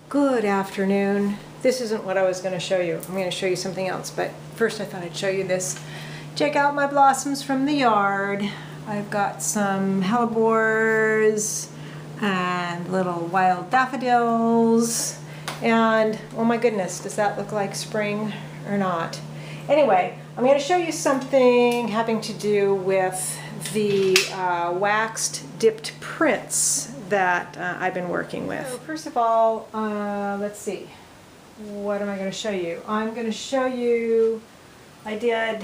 Good afternoon. This isn't what I was going to show you. I'm going to show you something else, but first I thought I'd show you this. Check out my blossoms from the yard. I've got some hellebores and little wild daffodils, and oh my goodness, does that look like spring or not? Anyway, I'm going to show you something having to do with the waxed dipped prints that I've been working with. So first of all, let's see, what am I going to show you? I'm going to show you, I did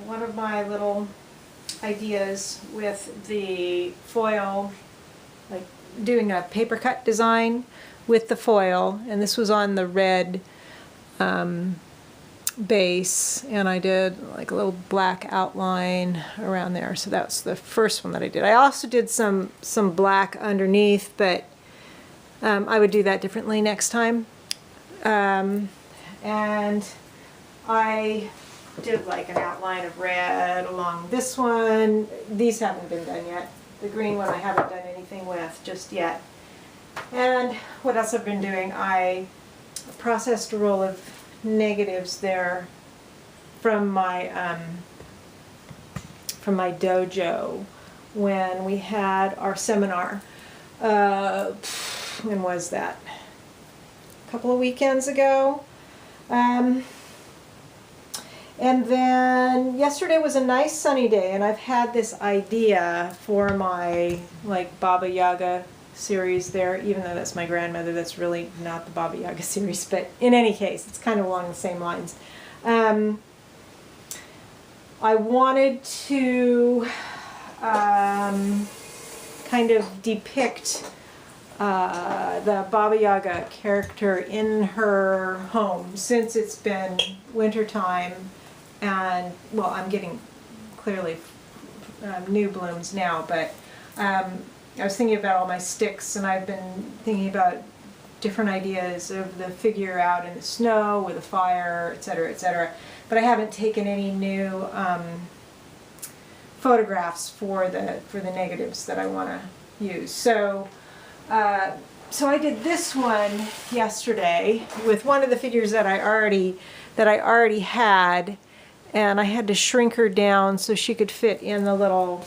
one of my little ideas with the foil, like doing a paper cut design with the foil, and this was on the red base, and I did like a little black outline around there. So that's the first one that I did. I also did some black underneath, but I would do that differently next time. And I did like an outline of red along this one. These haven't been done yet. The green one I haven't done anything with just yet. And what else I've been doing, I processed a roll of negatives there from my dojo when we had our seminar. When was that? A couple of weekends ago. And then yesterday was a nice sunny day, and I've had this idea for my like Baba Yaga series there, even though that's my grandmother. That's really not the Baba Yaga series, but in any case, it's kind of along the same lines. I wanted to kind of depict the Baba Yaga character in her home, since it's been winter time, and well, I'm getting clearly new blooms now, but I was thinking about all my sticks, and I've been thinking about different ideas of the figure out in the snow with a fire, etc., etc. But I haven't taken any new photographs for the negatives that I want to use. So I did this one yesterday with one of the figures that I already had, and I had to shrink her down so she could fit in the little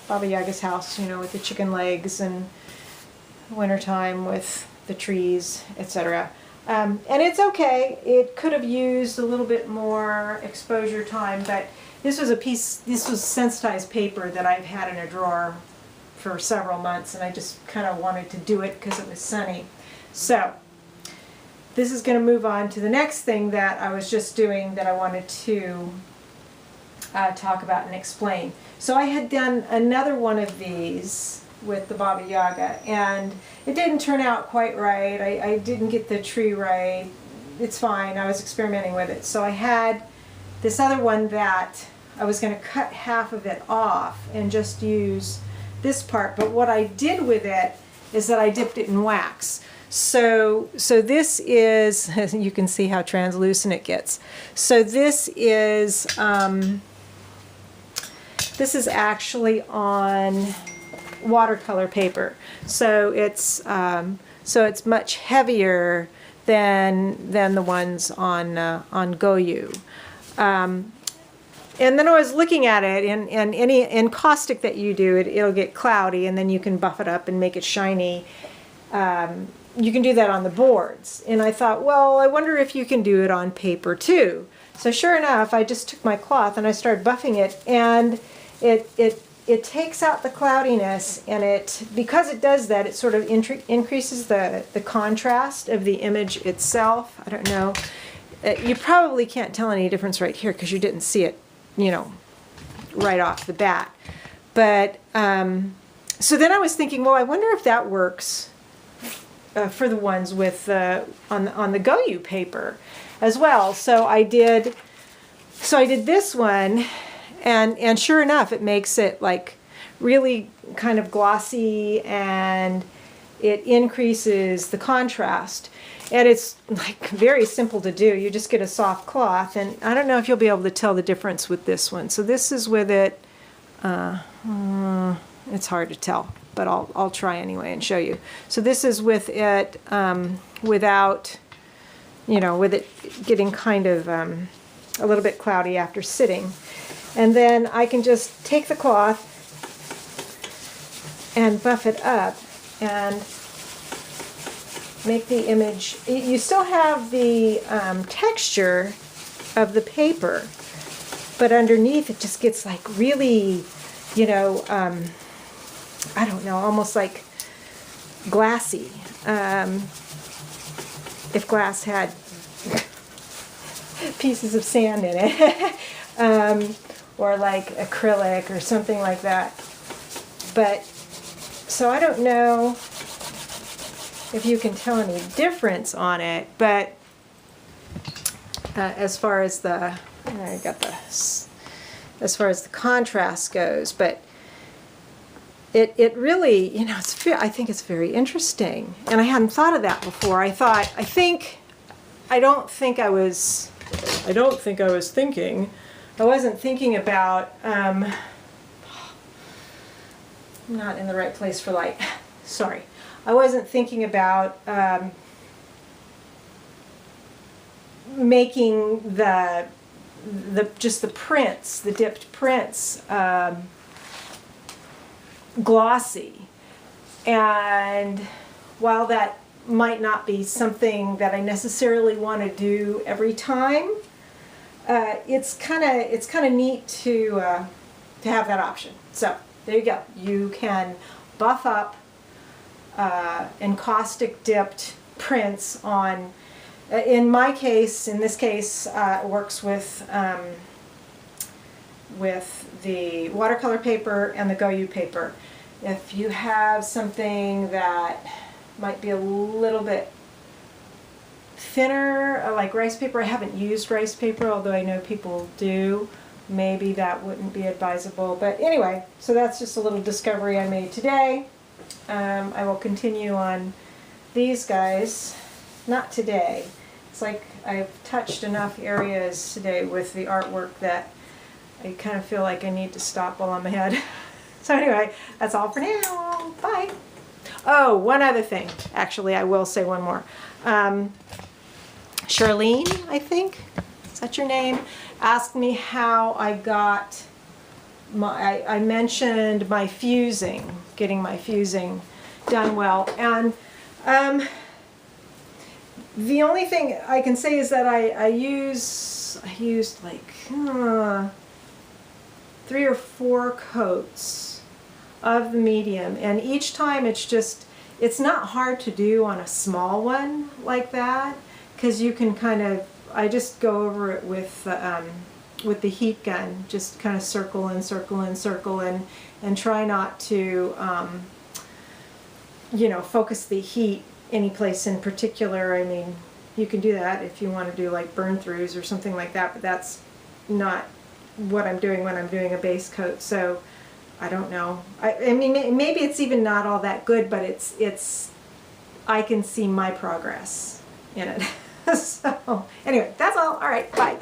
Baba Yaga's house, you know, with the chicken legs, and wintertime with the trees, etc. And it's okay. It could have used a little bit more exposure time, but this was sensitized paper that I've had in a drawer for several months, and I just kind of wanted to do it because it was sunny. So this is going to move on to the next thing that I was just doing that I wanted to talk about and explain. So I had done another one of these with the Baba Yaga, and it didn't turn out quite right. I didn't get the tree right. It's fine. I was experimenting with it. So I had this other one that I was going to cut half of it off and just use this part. But what I did with it is that I dipped it in wax. So this is, as you can see how translucent it gets. So this is actually on watercolor paper. So it's much heavier than the ones on Goyu. And then I was looking at it, and any encaustic that you do, it'll get cloudy, and then you can buff it up and make it shiny. You can do that on the boards. And I thought, well, I wonder if you can do it on paper too. So sure enough, I just took my cloth and I started buffing it, and it takes out the cloudiness, and because it does that, it sort of increases the contrast of the image itself. I don't know. You probably can't tell any difference right here because you didn't see it, you know, right off the bat. But so then I was thinking, well, I wonder if that works for the ones with on the Goyu paper as well. So I did this one, and sure enough, it makes it like really kind of glossy, and it increases the contrast. And it's like very simple to do. You just get a soft cloth, and I don't know if you'll be able to tell the difference with this one. So this is with it. It's hard to tell. but I'll try anyway and show you. So this is with it without, you know, with it getting kind of a little bit cloudy after sitting. And then I can just take the cloth and buff it up and make the image. You still have the texture of the paper, but underneath it just gets like really, you know, I don't know, almost like glassy. If glass had pieces of sand in it, or like acrylic or something like that. But, so I don't know if you can tell any difference on it, but as far as the, I got this, as far as the contrast goes, but it really, you know, I think it's very interesting, and I hadn't thought of that before. I wasn't thinking about, I'm not in the right place for light, sorry. I wasn't thinking about making just the prints, the dipped prints, glossy. And while that might not be something that I necessarily want to do every time, it's kind of neat to have that option. So there you go. You can buff up encaustic dipped prints on. In this case, it works with the watercolor paper and the Goyu paper. If you have something that might be a little bit thinner, like rice paper, I haven't used rice paper, although I know people do. Maybe that wouldn't be advisable. But anyway, so that's just a little discovery I made today. I will continue on these guys. Not today. It's like I've touched enough areas today with the artwork that I kind of feel like I need to stop while I'm ahead. So anyway, that's all for now. Bye. Oh, one other thing. Actually, I will say one more. Charlene, I think, is that your name, asked me how I got I mentioned my fusing, getting my fusing done well. And the only thing I can say is that I used like 3 or 4 coats of the medium, and each time it's not hard to do on a small one like that, because you can kind of, I just go over it with the heat gun, just kind of circle and circle and circle, and try not to you know, focus the heat any place in particular. I mean, you can do that if you want to do like burn throughs or something like that, but that's not what I'm doing when I'm doing a base coat. So I don't know. I mean, maybe it's even not all that good, but it's I can see my progress in it. So anyway, that's all. All right, bye.